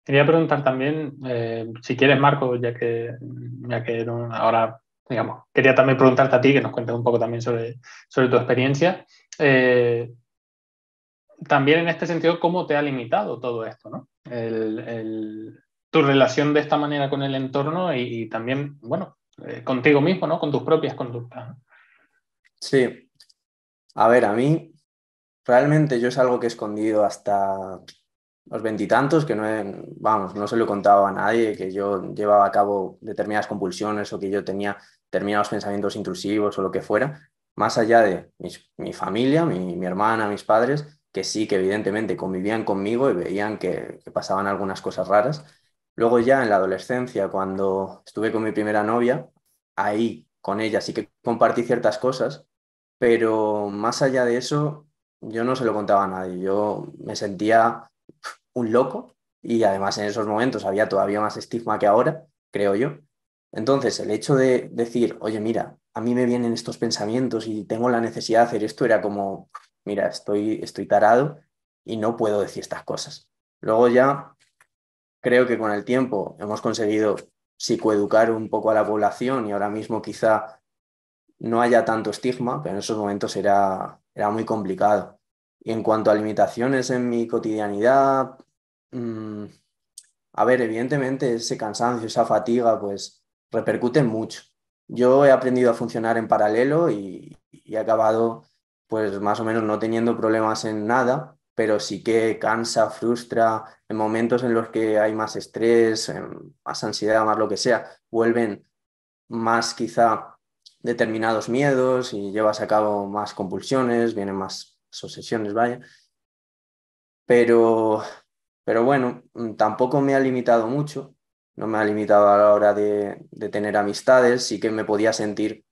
Quería preguntar también, si quieres, Marco, ya que ahora, digamos, quería también preguntarte a ti, que nos cuentes un poco también sobre tu experiencia. Eh, También en este sentido, ¿cómo te ha limitado todo esto, ¿no? Tu relación de esta manera con el entorno y también, bueno, contigo mismo, ¿no? Con tus propias conductas, ¿no? Sí, a ver, a mí realmente yo es algo que he escondido hasta los veintitantos, que no vamos, no se lo he contado a nadie, que yo llevaba a cabo determinadas compulsiones o que yo tenía determinados pensamientos intrusivos o lo que fuera, más allá de mi familia, mi hermana, mis padres, que sí, que evidentemente convivían conmigo y veían que pasaban algunas cosas raras. Luego ya en la adolescencia, cuando estuve con mi primera novia, ahí con ella sí que compartí ciertas cosas, pero más allá de eso, yo no se lo contaba a nadie. Yo me sentía un loco y además en esos momentos había todavía más estigma que ahora, creo yo. Entonces, el hecho de decir, oye, mira, a mí me vienen estos pensamientos y tengo la necesidad de hacer esto, era como, mira, estoy tarado y no puedo decir estas cosas. Luego ya creo que con el tiempo hemos conseguido psicoeducar un poco a la población y ahora mismo quizá no haya tanto estigma, pero en esos momentos era muy complicado. Y en cuanto a limitaciones en mi cotidianidad, mm, a ver, evidentemente ese cansancio, esa fatiga, pues repercute mucho. Yo he aprendido a funcionar en paralelo y he acabado, pues más o menos no teniendo problemas en nada, pero sí que cansa, frustra, en momentos en los que hay más estrés, más ansiedad, más lo que sea, vuelven más quizá determinados miedos y llevas a cabo más compulsiones, vienen más obsesiones, vaya. Pero, pero bueno, tampoco me ha limitado mucho, no me ha limitado a la hora de tener amistades, sí que me podía sentir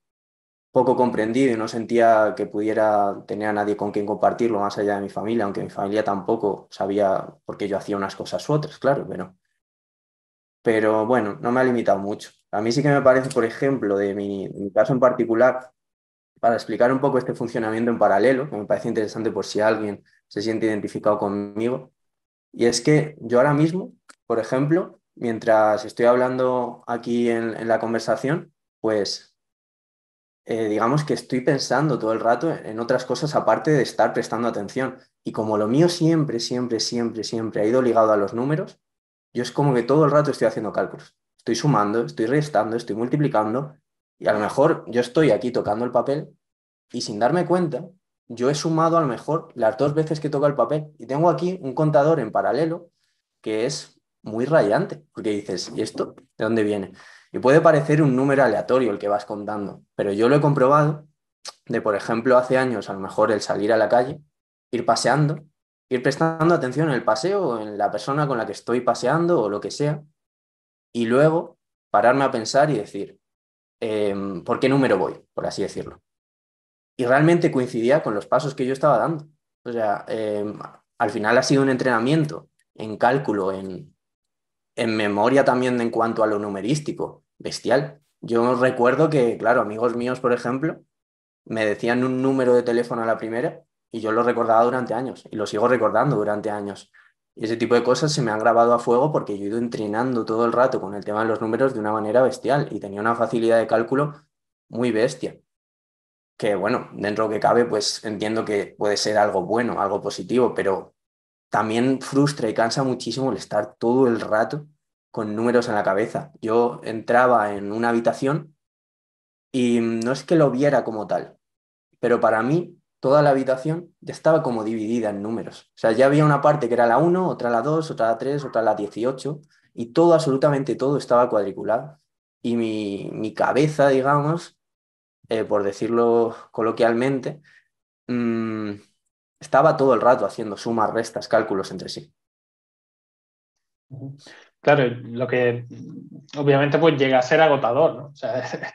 poco comprendido y no sentía que pudiera tener a nadie con quien compartirlo más allá de mi familia, aunque mi familia tampoco sabía por qué yo hacía unas cosas u otras, claro, pero bueno, no me ha limitado mucho. A mí sí que me parece, por ejemplo, de mi caso en particular, para explicar un poco este funcionamiento en paralelo, que me parece interesante por si alguien se siente identificado conmigo. Y es que yo ahora mismo, por ejemplo, mientras estoy hablando aquí en la conversación, pues digamos que estoy pensando todo el rato en otras cosas aparte de estar prestando atención. Y como lo mío siempre, siempre, siempre, siempre ha ido ligado a los números, yo es como que todo el rato estoy haciendo cálculos. Estoy sumando, estoy restando, estoy multiplicando y a lo mejor yo estoy aquí tocando el papel y sin darme cuenta, yo he sumado a lo mejor las dos veces que toca el papel. Y tengo aquí un contador en paralelo que es muy rayante, porque dices, ¿y esto de dónde viene? Y puede parecer un número aleatorio el que vas contando, pero yo lo he comprobado de, por ejemplo, hace años, a lo mejor el salir a la calle, ir paseando, ir prestando atención en el paseo o en la persona con la que estoy paseando o lo que sea, y luego pararme a pensar y decir, ¿por qué número voy? Por así decirlo. Y realmente coincidía con los pasos que yo estaba dando. O sea, al final ha sido un entrenamiento en cálculo, en memoria también en cuanto a lo numerístico, bestial. Yo recuerdo que, claro, amigos míos, por ejemplo, me decían un número de teléfono a la primera y yo lo recordaba durante años y lo sigo recordando durante años. Y ese tipo de cosas se me han grabado a fuego porque yo he ido entrenando todo el rato con el tema de los números de una manera bestial y tenía una facilidad de cálculo muy bestia que bueno, dentro de lo que cabe, pues entiendo que puede ser algo bueno, algo positivo, pero también frustra y cansa muchísimo el estar todo el rato con números en la cabeza. Yo entraba en una habitación y no es que lo viera como tal, pero para mí toda la habitación ya estaba como dividida en números. O sea, ya había una parte que era la uno, otra la 2, otra la 3, otra la 18 y todo, absolutamente todo estaba cuadriculado. Y mi cabeza, digamos, por decirlo coloquialmente, mm, estaba todo el rato haciendo sumas, restas, cálculos entre sí. Ujú. Claro, lo que obviamente pues llega a ser agotador, ¿no? O sea,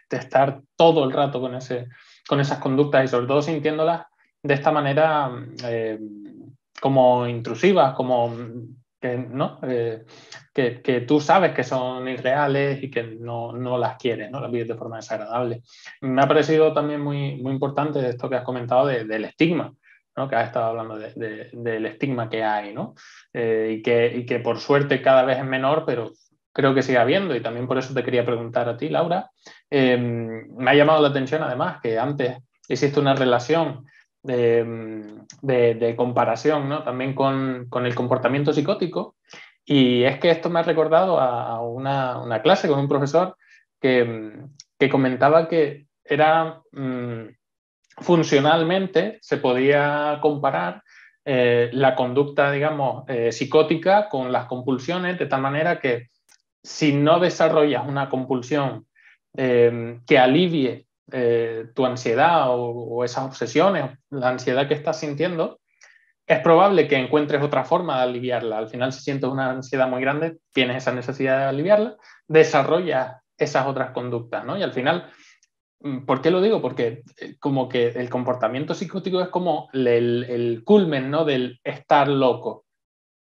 de estar todo el rato con esas conductas y sobre todo sintiéndolas de esta manera como intrusivas, como que, ¿no? Que tú sabes que son irreales y que no las quieres, ¿no? Las vives de forma desagradable. Me ha parecido también muy importante esto que has comentado del estigma, ¿no? Que has estado hablando del estigma que hay, ¿no? Y que por suerte cada vez es menor, pero creo que sigue habiendo, y también por eso te quería preguntar a ti, Laura. Me ha llamado la atención además que antes existe una relación de comparación, ¿no? También con el comportamiento psicótico, y es que esto me ha recordado a una clase con un profesor que comentaba que era funcionalmente se podía comparar la conducta, digamos, psicótica con las compulsiones, de tal manera que si no desarrollas una compulsión que alivie tu ansiedad o esas obsesiones, la ansiedad que estás sintiendo, es probable que encuentres otra forma de aliviarla. Al final, si sientes una ansiedad muy grande, tienes esa necesidad de aliviarla, desarrollas esas otras conductas, ¿no? Y al final, ¿por qué lo digo? Porque como que el comportamiento psicótico es como el culmen, ¿no? Del estar loco,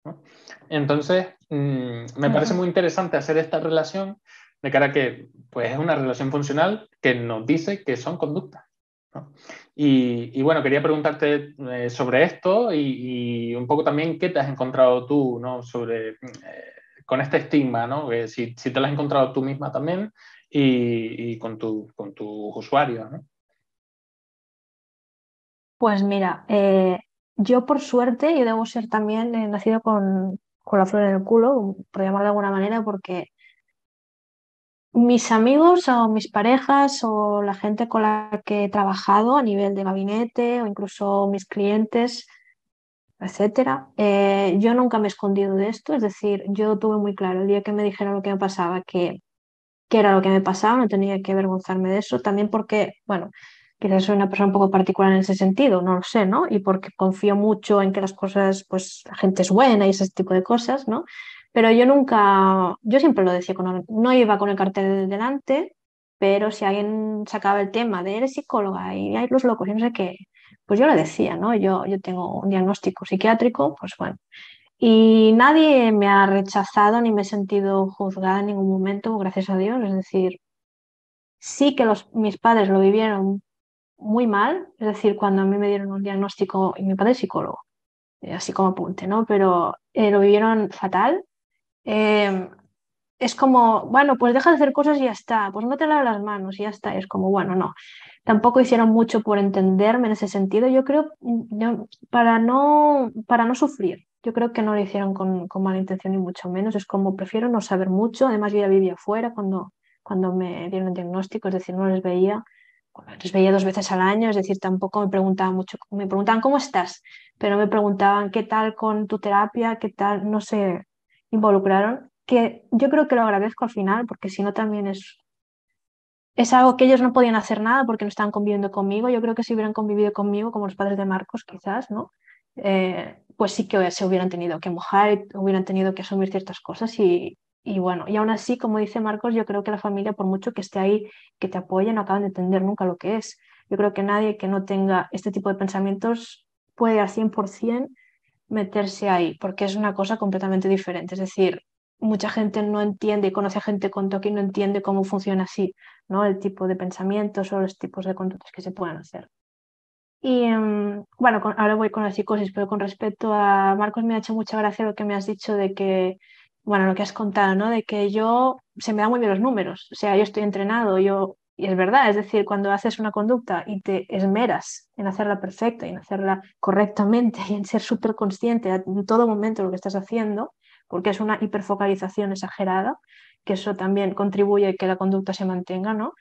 ¿no? Entonces, me parece muy interesante hacer esta relación de cara a que pues, es una relación funcional que nos dice que son conductas, ¿no? Y bueno, quería preguntarte sobre esto y un poco también qué te has encontrado tú, ¿no? Sobre, con este estigma, ¿no? Si te lo has encontrado tú misma también y con tus usuarios, ¿no? Pues mira, yo por suerte, yo debo ser también nacido con la flor en el culo, por llamarlo de alguna manera, porque mis amigos o mis parejas o la gente con la que he trabajado a nivel de gabinete o incluso mis clientes, etcétera, yo nunca me he escondido de esto, es decir, yo tuve muy claro el día que me dijeron lo que me pasaba, que era lo que me pasaba, no tenía que avergonzarme de eso, también porque, bueno, quizás soy una persona un poco particular en ese sentido, no lo sé, ¿no? Y porque confío mucho en que las cosas, pues la gente es buena y ese tipo de cosas, ¿no? Pero yo nunca, yo siempre lo decía, no iba con el cartel delante, pero si alguien sacaba el tema de eres psicóloga y hay los locos y no sé qué, pues yo lo decía, ¿no? Yo tengo un diagnóstico psiquiátrico, pues bueno. Y nadie me ha rechazado ni me he sentido juzgada en ningún momento, gracias a Dios. Es decir, sí que mis padres lo vivieron muy mal, es decir, cuando a mí me dieron un diagnóstico, y mi padre es psicólogo, así como apunte, ¿no? Pero lo vivieron fatal. Eh, es como, bueno, pues deja de hacer cosas y ya está, pues no te lavas las manos y ya está. Es como, bueno, no. Tampoco hicieron mucho por entenderme en ese sentido. Yo creo, para no sufrir, yo creo que no lo hicieron con mala intención ni mucho menos. Es como, prefiero no saber mucho. Además, yo ya vivía afuera cuando me dieron el diagnóstico, es decir, no les veía. Bueno, les veía 2 veces al año, es decir, tampoco me preguntaban mucho, me preguntaban cómo estás, pero me preguntaban qué tal con tu terapia, qué tal, no se involucraron, que yo creo que lo agradezco al final, porque si no también es algo que ellos no podían hacer nada porque no estaban conviviendo conmigo. Yo creo que si hubieran convivido conmigo, como los padres de Marcos, quizás, ¿no? Pues sí que se hubieran tenido que mojar, y hubieran tenido que asumir ciertas cosas y bueno, y aún así, como dice Marcos, yo creo que la familia, por mucho que esté ahí, que te apoye, no acaban de entender nunca lo que es. Yo creo que nadie que no tenga este tipo de pensamientos puede al 100% meterse ahí, porque es una cosa completamente diferente. Es decir, mucha gente no entiende y conoce a gente con TOC y no entiende cómo funciona así, ¿no? El tipo de pensamientos o los tipos de conductas que se pueden hacer. Y bueno, ahora voy con la psicosis, pero con respecto a Marcos me ha hecho mucha gracia lo que me has dicho de que, bueno, lo que has contado, ¿no? De que yo, se me dan muy bien los números, o sea, yo estoy entrenado, y es verdad, es decir, cuando haces una conducta y te esmeras en hacerla perfecta y en hacerla correctamente y en ser súper consciente en todo momento de lo que estás haciendo, porque es una hiperfocalización exagerada, que eso también contribuye a que la conducta se mantenga, ¿no?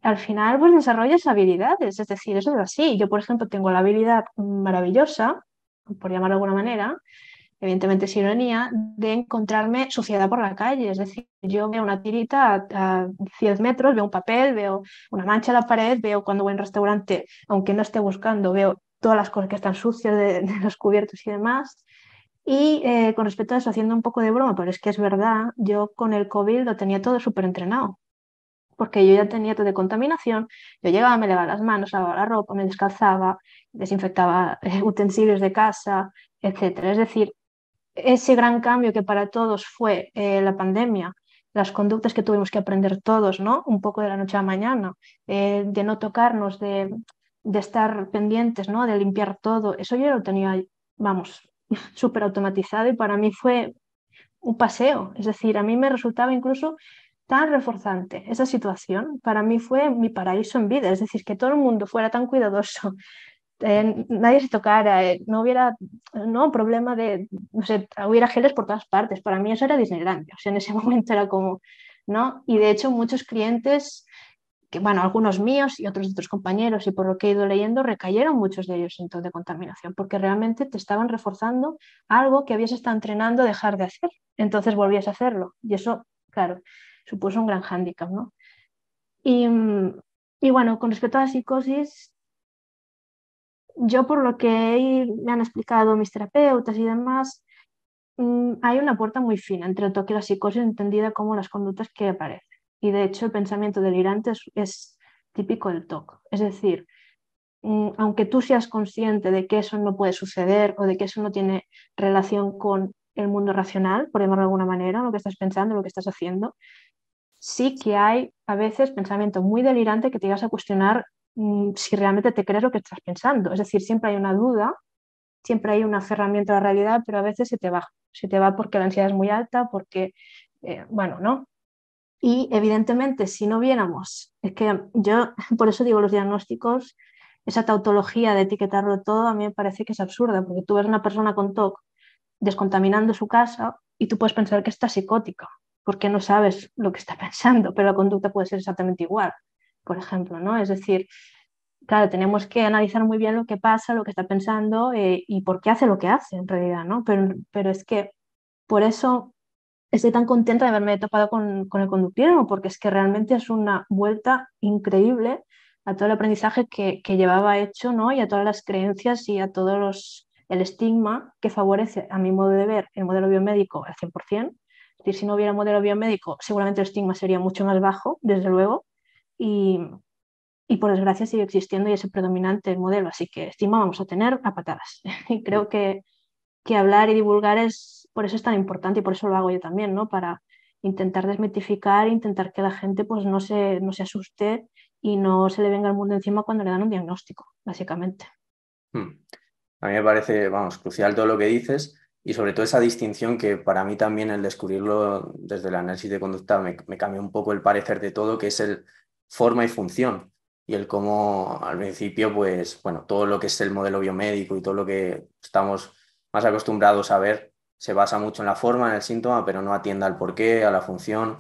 Al final pues desarrollas habilidades, es decir, eso es así. Yo, por ejemplo, tengo la habilidad maravillosa, por llamarlo de alguna manera, evidentemente es ironía, de encontrarme suciedad por la calle. Es decir, yo veo una tirita a 10 metros, veo un papel, veo una mancha en la pared, veo cuando voy a un restaurante, aunque no esté buscando, veo todas las cosas que están sucias de los cubiertos y demás. Y con respecto a eso, haciendo un poco de broma, pero es que es verdad, yo con el COVID lo tenía todo súper entrenado porque yo ya tenía todo de contaminación, yo llegaba, me lavaba las manos, lavaba la ropa, me descalzaba, desinfectaba utensilios de casa, etcétera. Es decir, ese gran cambio que para todos fue la pandemia, las conductas que tuvimos que aprender todos, ¿no? Un poco de la noche a la mañana, de no tocarnos, de estar pendientes, ¿no? De limpiar todo, eso yo lo tenía, vamos, súper automatizado y para mí fue un paseo. Es decir, a mí me resultaba incluso tan reforzante esa situación. Para mí fue mi paraíso en vida. Es decir, que todo el mundo fuera tan cuidadoso, nadie se tocara, no hubiera no, problema de, no sé, hubiera geles por todas partes. Para mí eso era Disneylandia. O sea, en ese momento era como, ¿no? Y de hecho muchos clientes que, bueno, algunos míos y otros de otros compañeros, y por lo que he ido leyendo, recayeron muchos de ellos en de contaminación, porque realmente te estaban reforzando algo que habías estado entrenando a dejar de hacer. Entonces volvías a hacerlo. Y eso, claro, supuso un gran hándicap, ¿no? Y, y bueno, con respecto a la psicosis, yo por lo que me han explicado mis terapeutas y demás, hay una puerta muy fina entre el TOC y la psicosis, entendida como las conductas que aparecen. Y de hecho, el pensamiento delirante es típico del TOC. Es decir, aunque tú seas consciente de que eso no puede suceder o de que eso no tiene relación con el mundo racional, por llamarlo de alguna manera, lo que estás pensando, lo que estás haciendo, sí que hay a veces pensamiento muy delirante que te llegas a cuestionar si realmente te crees lo que estás pensando. Es decir, siempre hay una duda, siempre hay un aferramiento a la realidad, pero a veces se te va porque la ansiedad es muy alta, porque, bueno, ¿no? Y evidentemente, si no viéramos, es que yo, por eso digo los diagnósticos, esa tautología de etiquetarlo todo, a mí me parece que es absurda, porque tú ves una persona con TOC descontaminando su casa y tú puedes pensar que está psicótica, porque no sabes lo que está pensando, pero la conducta puede ser exactamente igual, por ejemplo, ¿no? Es decir, claro, tenemos que analizar muy bien lo que pasa, lo que está pensando y por qué hace lo que hace en realidad, ¿no? Pero es que por eso estoy tan contenta de haberme topado con el conductismo, porque es que realmente es una vuelta increíble a todo el aprendizaje que llevaba hecho, ¿no? Y a todas las creencias y a todos el estigma que favorece, a mi modo de ver, el modelo biomédico al 100%. Es decir, si no hubiera modelo biomédico, seguramente el estigma sería mucho más bajo, desde luego, y, y por desgracia sigue existiendo y es el predominante el modelo, así que estigma vamos a tener a patadas. Y creo que hablar y divulgar por eso es tan importante y por eso lo hago yo también, ¿no? Para intentar desmitificar, intentar que la gente pues no se asuste y no se le venga el mundo encima cuando le dan un diagnóstico, básicamente. A mí me parece, vamos, crucial todo lo que dices y sobre todo esa distinción que para mí también el descubrirlo desde el análisis de conducta me cambia un poco el parecer de todo, que es el forma y función y el cómo al principio, pues, bueno, todo lo que es el modelo biomédico y todo lo que estamos más acostumbrados a ver se basa mucho en la forma, en el síntoma, pero no atiende al porqué, a la función.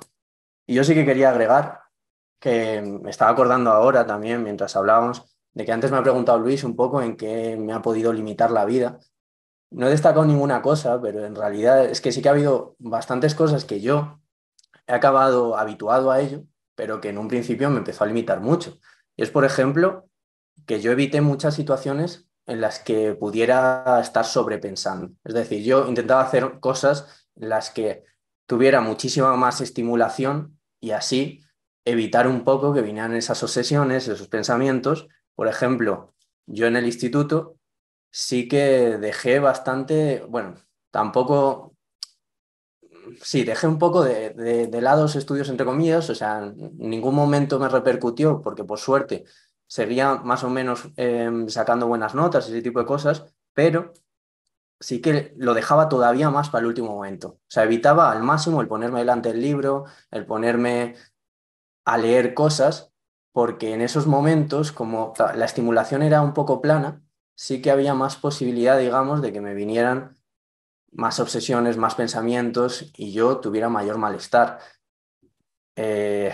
Y yo sí que quería agregar que me estaba acordando ahora también, mientras hablábamos, de que antes me ha preguntado Luis un poco en qué me ha podido limitar la vida. No he destacado ninguna cosa, pero en realidad es que sí que ha habido bastantes cosas que yo he acabado habituado a ello, pero que en un principio me empezó a limitar mucho. Y es, por ejemplo, que yo evité muchas situaciones en las que pudiera estar sobrepensando. Es decir, yo intentaba hacer cosas en las que tuviera muchísima más estimulación y así evitar un poco que vinieran esas obsesiones, esos pensamientos. Por ejemplo, yo en el instituto sí que dejé bastante, bueno, tampoco, sí, dejé un poco de lado los estudios entre comillas, o sea, en ningún momento me repercutió porque por suerte seguía más o menos sacando buenas notas y ese tipo de cosas, pero sí que lo dejaba todavía más para el último momento. O sea, evitaba al máximo el ponerme delante del libro, el ponerme a leer cosas, porque en esos momentos, como la estimulación era un poco plana, sí que había más posibilidad, digamos, de que me vinieran más obsesiones, más pensamientos y yo tuviera mayor malestar. Eh,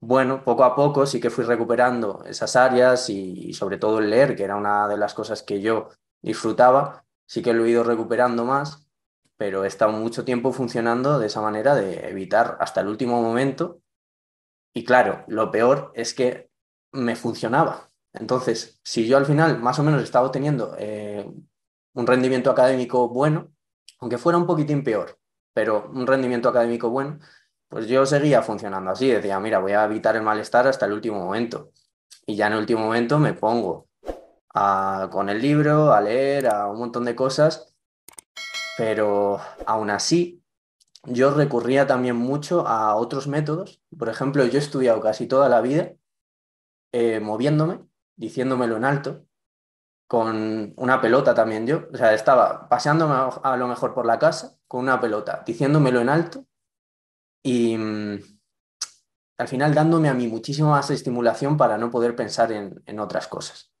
bueno, poco a poco sí que fui recuperando esas áreas y sobre todo el leer, que era una de las cosas que yo disfrutaba, sí que lo he ido recuperando más, pero he estado mucho tiempo funcionando de esa manera de evitar hasta el último momento y claro, lo peor es que me funcionaba. Entonces, si yo al final más o menos estaba obteniendo un rendimiento académico bueno, aunque fuera un poquitín peor, pero un rendimiento académico bueno, pues yo seguía funcionando así. Decía, mira, voy a evitar el malestar hasta el último momento. Y ya en el último momento me pongo con el libro, a leer, a un montón de cosas, pero aún así yo recurría también mucho a otros métodos. Por ejemplo, yo he estudiado casi toda la vida moviéndome diciéndomelo en alto, con una pelota también yo. O sea, estaba paseándome a lo mejor por la casa con una pelota, diciéndomelo en alto y al final dándome a mí muchísima más estimulación para no poder pensar en otras cosas.